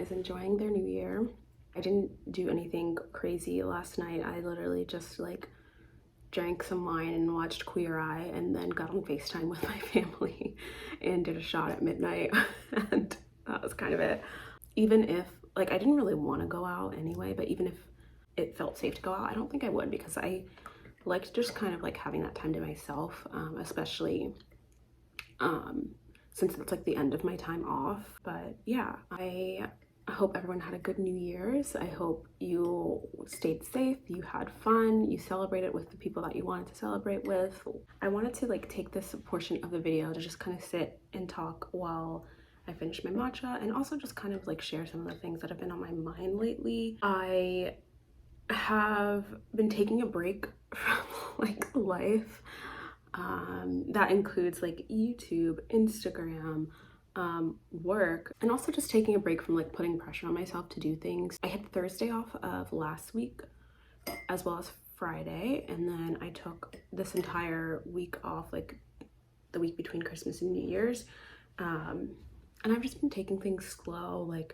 is enjoying their new year. I didn't do anything crazy last night. I literally just like drank some wine and watched Queer Eye and then got on FaceTime with my family and did a shot at midnight and that was kind of it. Even if, like, I didn't really want to go out anyway, but even if it felt safe to go out, I don't think I would, because I liked just kind of like having that time to myself, especially since it's like the end of my time off. But yeah, I hope everyone had a good New Year's. I hope you stayed safe, you had fun, you celebrated with the people that you wanted to celebrate with. I wanted to like take this portion of the video to just kind of sit and talk while I finish my matcha, and also just kind of like share some of the things that have been on my mind lately. I have been taking a break from like life. That includes like YouTube, Instagram, work, and also just taking a break from like putting pressure on myself to do things. I had Thursday off of last week as well as Friday, and then I took this entire week off, like the week between Christmas and New Year's. And I've just been taking things slow. Like,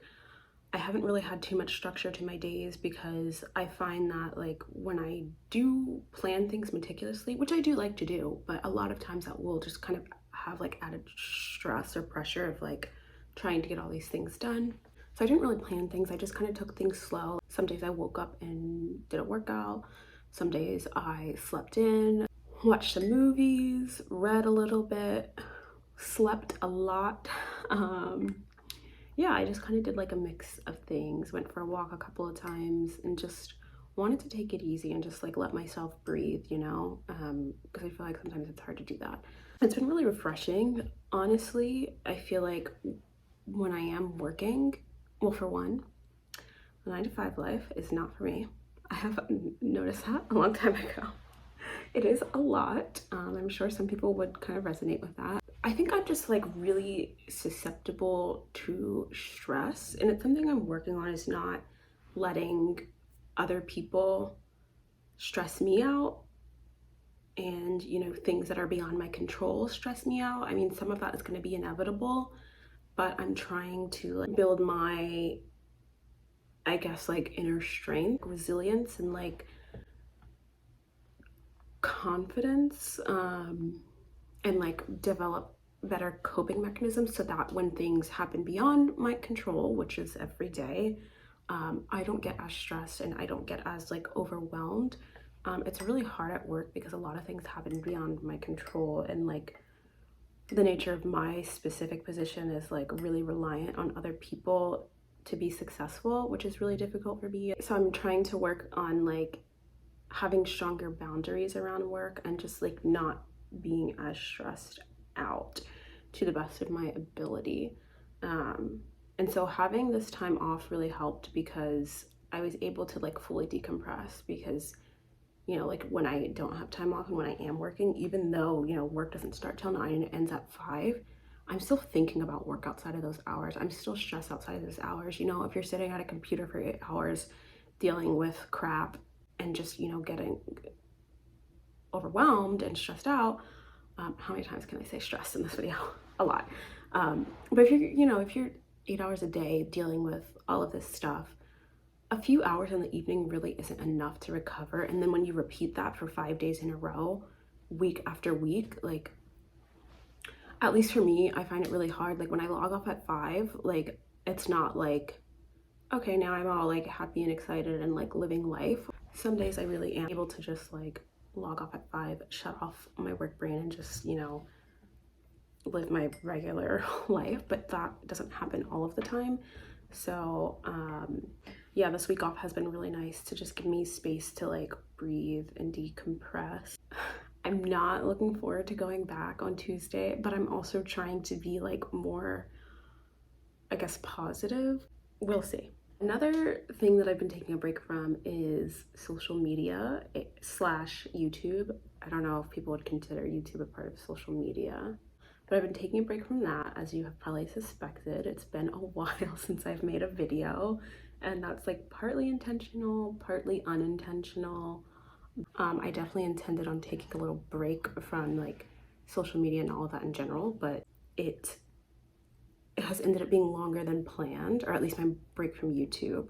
I haven't really had too much structure to my days, because I find that like when I do plan things meticulously, which I do like to do, but a lot of times that will just kind of have like added stress or pressure of like trying to get all these things done. So I didn't really plan things. I just kind of took things slow. Some days I woke up and did a workout. Some days I slept in, watched some movies, read a little bit, slept a lot. Yeah, I just kind of did like a mix of things. Went for a walk a couple of times and just wanted to take it easy and just like let myself breathe, you know, because I feel like sometimes it's hard to do that. It's been really refreshing, honestly. I feel like when I am working, well, for one, the 9-to-5 life is not for me. I have noticed that a long time ago. It is a lot. I'm sure some people would kind of resonate with that. I think I'm just like really susceptible to stress, and it's something I'm working on, is not letting other people stress me out, and you know, things that are beyond my control stress me out. I mean, some of that is going to be inevitable, but I'm trying to like build my, I guess, like inner strength, resilience, and like confidence, and like develop better coping mechanisms so that when things happen beyond my control, which is every day, I don't get as stressed and I don't get as like overwhelmed. It's really hard at work because a lot of things happen beyond my control, and like the nature of my specific position is like really reliant on other people to be successful, which is really difficult for me. So I'm trying to work on like having stronger boundaries around work and just like not being as stressed out to the best of my ability. And so having this time off really helped, because I was able to like fully decompress, because you know, like when I don't have time off and when I am working, even though, you know, work doesn't start till 9 and it ends at 5, I'm still thinking about work outside of those hours. I'm still stressed outside of those hours. You know, if you're sitting at a computer for 8 hours dealing with crap and just, you know, getting overwhelmed and stressed out, how many times can I say stressed in this video? A lot. But if you're, you know, if you're 8 hours a day dealing with all of this stuff, a few hours in the evening really isn't enough to recover. And then when you repeat that for 5 days in a row, week after week, like, at least for me, I find it really hard. Like when I log off at 5, like it's not like, okay, now I'm all like happy and excited and like living life. Some days I really am able to just like log off at 5, shut off my work brain, and just, you know, live my regular life, but that doesn't happen all of the time. So yeah, this week off has been really nice to just give me space to like breathe and decompress. I'm not looking forward to going back on Tuesday, but I'm also trying to be like more, I guess, positive. We'll see. Another thing that I've been taking a break from is social media slash YouTube. I don't know if people would consider YouTube a part of social media, but I've been taking a break from that, as you have probably suspected. It's been a while since I've made a video, and that's like partly intentional, partly unintentional. I definitely intended on taking a little break from like social media and all of that in general, but it has ended up being longer than planned, or at least my break from YouTube,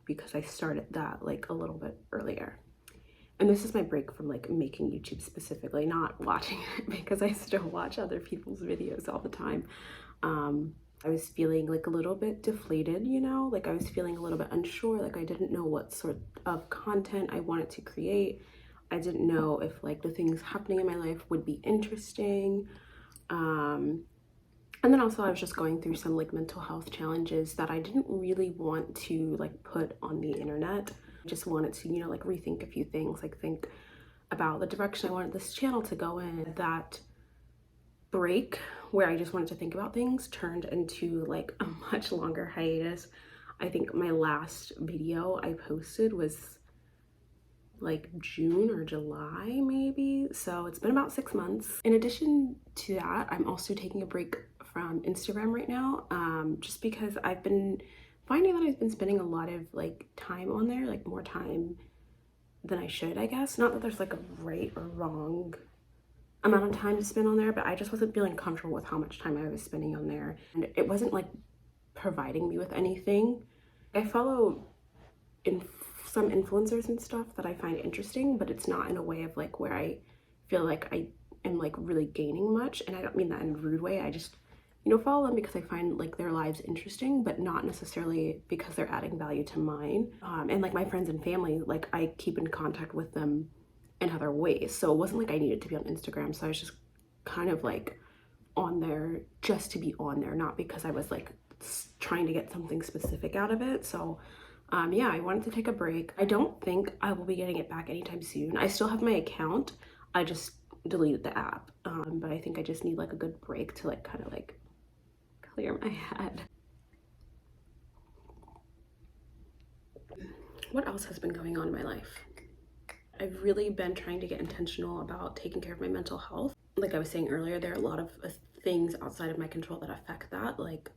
because I started that like a little bit earlier. And this is my break from like making YouTube specifically, not watching it, because I still watch other people's videos all the time. I was feeling like a little bit deflated, you know, like I was feeling a little bit unsure, like I didn't know what sort of content I wanted to create. I didn't know if like the things happening in my life would be interesting. And then also I was just going through some like mental health challenges that I didn't really want to like put on the internet. I just wanted to, you know, like rethink a few things, like think about the direction I wanted this channel to go in. That break where I just wanted to think about things turned into like a much longer hiatus. I think my last video I posted was like June or July maybe, so it's been about 6 months. In addition to that, I'm also taking a break from Instagram right now, just because I've been finding that I've been spending a lot of like time on there, like more time than I should, I guess. Not that there's like a right or wrong amount of time to spend on there, but I just wasn't feeling comfortable with how much time I was spending on there, and it wasn't like providing me with anything. I follow some influencers and stuff that I find interesting, but it's not in a way of like where I feel like I am like really gaining much. And I don't mean that in a rude way. I just, you know, follow them because I find like their lives interesting, but not necessarily because they're adding value to mine. And like my friends and family, like I keep in contact with them in other ways. So it wasn't like I needed to be on Instagram. So I was just kind of like on there just to be on there, not because I was like trying to get something specific out of it. So yeah, I wanted to take a break. I don't think I will be getting it back anytime soon. I still have my account. I just deleted the app. But I think I just need like a good break to like kind of like clear my head. What else has been going on in my life? I've really been trying to get intentional about taking care of my mental health. Like I was saying earlier, there are a lot of things outside of my control that affect that, like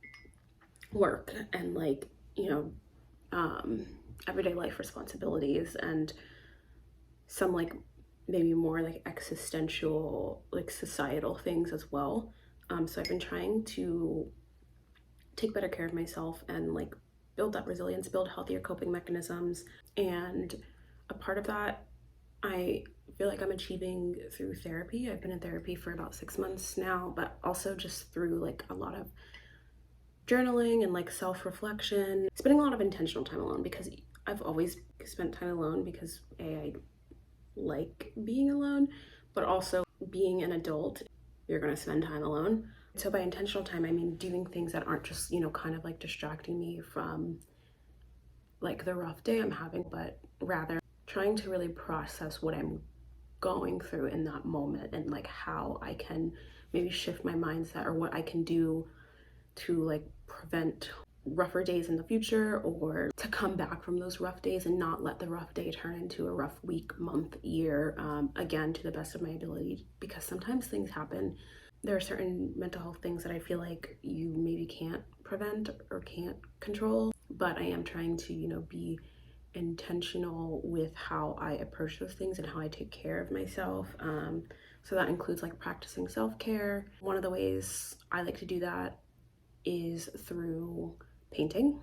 work and like, you know, everyday life responsibilities, and some like maybe more like existential, like societal things as well. So I've been trying to take better care of myself and like build that resilience, build healthier coping mechanisms. And a part of that I feel like I'm achieving through therapy. I've been in therapy for about 6 months now, but also just through like a lot of journaling and like self-reflection, spending a lot of intentional time alone, because I've always spent time alone because I like being alone, but also being an adult, you're gonna spend time alone. So by intentional time, I mean doing things that aren't just, you know, kind of like distracting me from like the rough day I'm having, but rather trying to really process what I'm going through in that moment, and like how I can maybe shift my mindset, or what I can do to like prevent rougher days in the future, or to come back from those rough days and not let the rough day turn into a rough week, month, year, again, to the best of my ability, because sometimes things happen. There are certain mental health things that I feel like you maybe can't prevent or can't control, but I am trying to, you know, be intentional with how I approach those things and how I take care of myself. So that includes like practicing self-care. One of the ways I like to do that is through painting.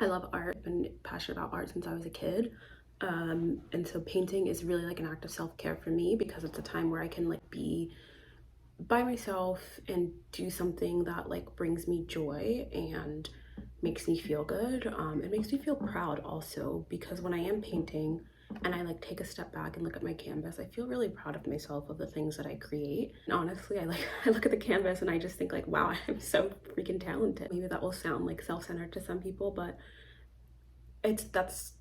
I love art. I've been passionate about art since I was a kid. And so painting is really like an act of self-care for me, because it's a time where I can like be by myself and do something that like brings me joy and makes me feel good. It makes me feel proud also, because when I am painting and I like take a step back and look at my canvas, I feel really proud of myself, of the things that I create. And honestly, I look at the canvas and I just think like, wow, I'm so freaking talented. Maybe that will sound like self-centered to some people, but that's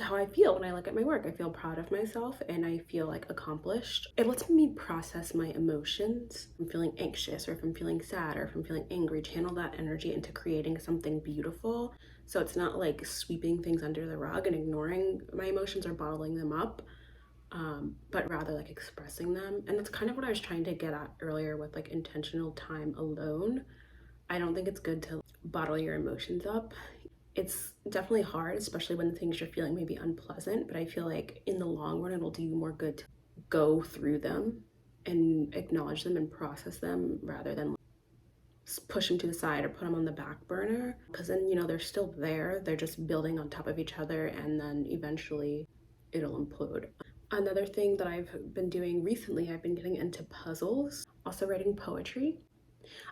how I feel when I look at my work. I feel proud of myself and I feel like accomplished. It lets me process my emotions. If I'm feeling anxious, or if I'm feeling sad, or if I'm feeling angry, channel that energy into creating something beautiful. So it's not like sweeping things under the rug and ignoring my emotions or bottling them up, but rather like expressing them. And that's kind of what I was trying to get at earlier with like intentional time alone. I don't think it's good to bottle your emotions up. It's definitely hard, especially when the things you're feeling may be unpleasant, but I feel like in the long run, it'll do you more good to go through them and acknowledge them and process them, rather than push them to the side or put them on the back burner, because then, you know, they're still there, they're just building on top of each other, and then eventually it'll implode. Another thing that I've been doing recently, I've been getting into puzzles, also writing poetry.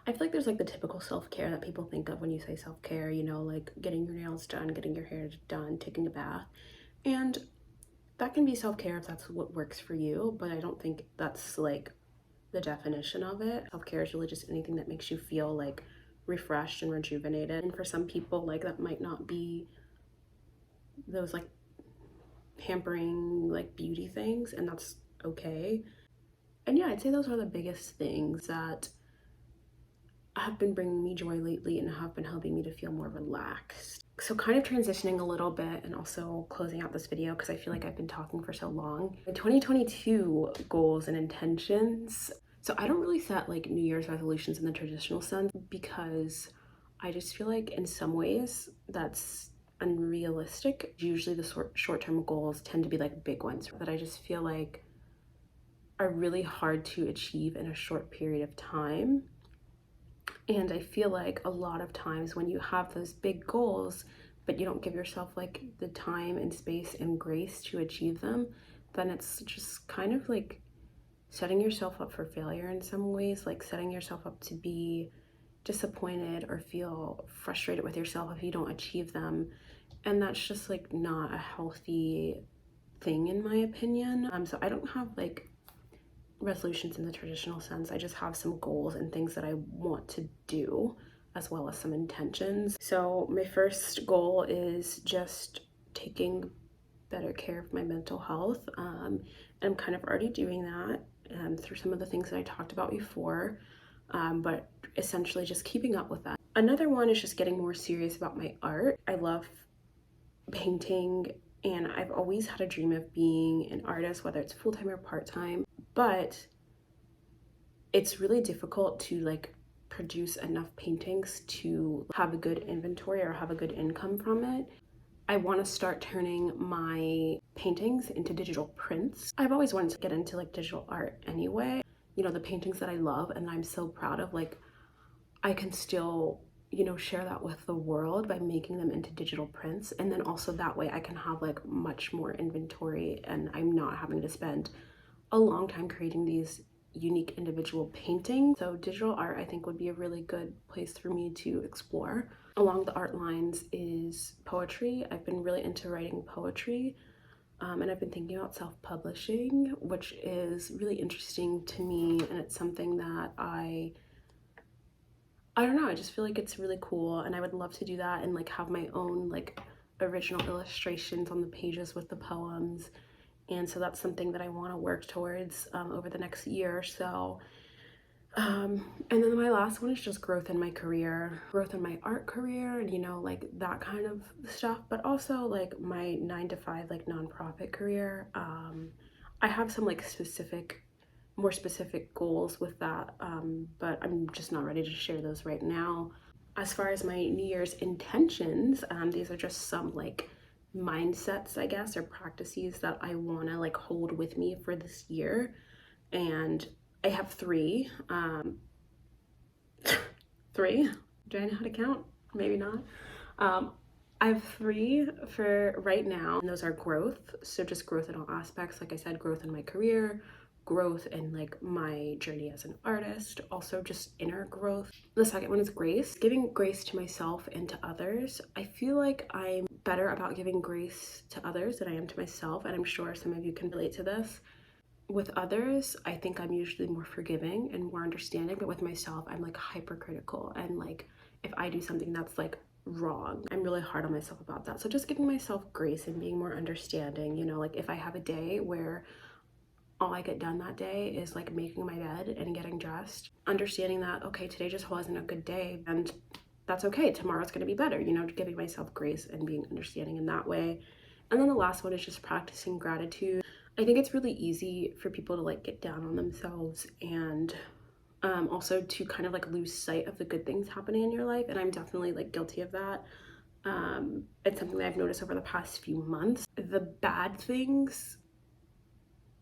I feel like there's like the typical self-care that people think of when you say self-care, you know, like getting your nails done, getting your hair done, taking a bath. And that can be self-care if that's what works for you, but I don't think that's like the definition of it. Self-care is really just anything that makes you feel like refreshed and rejuvenated. And for some people, like that might not be those like pampering like beauty things, and that's okay. And yeah, I'd say those are the biggest things that have been bringing me joy lately and have been helping me to feel more relaxed. So kind of transitioning a little bit and also closing out this video because I feel like I've been talking for so long. My 2022 goals and intentions. So I don't really set like New Year's resolutions in the traditional sense because I just feel like in some ways that's unrealistic. Usually the short-term goals tend to be like big ones that I just feel like are really hard to achieve in a short period of time. And I feel like a lot of times when you have those big goals, but you don't give yourself like the time and space and grace to achieve them, then it's just kind of like setting yourself up for failure in some ways, like setting yourself up to be disappointed or feel frustrated with yourself if you don't achieve them. And that's just like not a healthy thing in my opinion. So I don't have like resolutions in the traditional sense. I just have some goals and things that I want to do, as well as some intentions. So my first goal is just taking better care of my mental health. And I'm kind of already doing that through some of the things that I talked about before, but essentially just keeping up with that. Another one is just getting more serious about my art. I love painting, and I've always had a dream of being an artist, whether it's full-time or part-time, but it's really difficult to like produce enough paintings to have a good inventory or have a good income from it. I want to start turning my paintings into digital prints. I've always wanted to get into like digital art anyway. You know, the paintings that I love and I'm so proud of, like I can still, you know, share that with the world by making them into digital prints. And then also that way I can have like much more inventory and I'm not having to spend a long time creating these unique individual paintings. So digital art I think would be a really good place for me to explore. Along the art lines is poetry. I've been really into writing poetry, and I've been thinking about self-publishing, which is really interesting to me, and it's something that I don't know, I just feel like it's really cool and I would love to do that and like have my own like original illustrations on the pages with the poems. And so that's something that I want to work towards over the next year or so. And then my last one is just growth in my career, growth in my art career, and you know, like that kind of stuff, but also like my 9-to-5 like nonprofit career. I have some like more specific goals with that, but I'm just not ready to share those right now. As far as my New Year's intentions, these are just some like mindsets, I guess, or practices that I want to like hold with me for this year. And I have three. Three? Do I know how to count? Maybe not. I have three for right now, and those are growth. So just growth in all aspects. Like I said, growth in my career, growth in like my journey as an artist, also just inner growth. The second one is grace, giving grace to myself and to others. I feel like I'm better about giving grace to others than I am to myself, and I'm sure some of you can relate to this. With others, I think I'm usually more forgiving and more understanding, but with myself, I'm like hypercritical, and like if I do something that's like wrong, I'm really hard on myself about that. So just giving myself grace and being more understanding, you know, like if I have a day where all I get done that day is like making my bed and getting dressed, understanding that, okay, today just wasn't a good day and that's okay, tomorrow's gonna be better, you know, giving myself grace and being understanding in that way. And then the last one is just practicing gratitude. I think it's really easy for people to like get down on themselves and also to kind of like lose sight of the good things happening in your life, and I'm definitely like guilty of that. It's something that I've noticed over the past few months. The bad things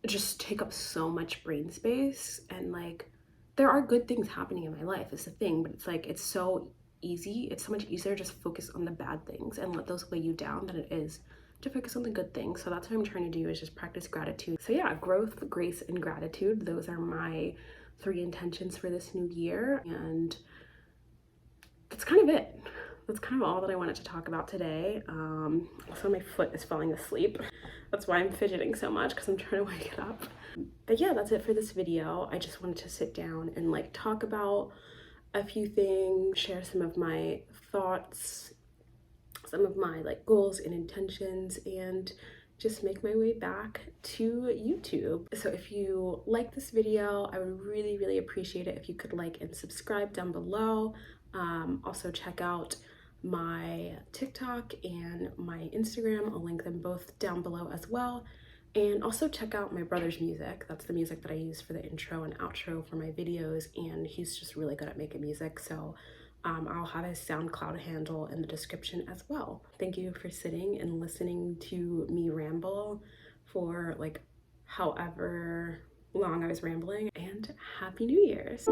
just take up so much brain space, and like there are good things happening in my life, is the thing, but it's like, it's so easy. It's so much easier to just focus on the bad things and let those weigh you down than it is to focus on the good things. So that's what I'm trying to do, is just practice gratitude. So yeah, growth, grace, and gratitude. Those are my 3 intentions for this new year. And that's kind of it. That's kind of all that I wanted to talk about today. Also, my foot is falling asleep. That's why I'm fidgeting so much, because I'm trying to wake it up. But yeah, that's it for this video. I just wanted to sit down and like talk about a few things, share some of my thoughts, some of my like goals and intentions, and just make my way back to YouTube. So if you like this video, I would really appreciate it if you could like and subscribe down below. Also check out my TikTok and my Instagram. I'll link them both down below as well. And also check out my brother's music. That's the music that I use for the intro and outro for my videos, and he's just really good at making music. So I'll have his SoundCloud handle in the description as well. Thank you for sitting and listening to me ramble for like however long I was rambling, and Happy New Year's.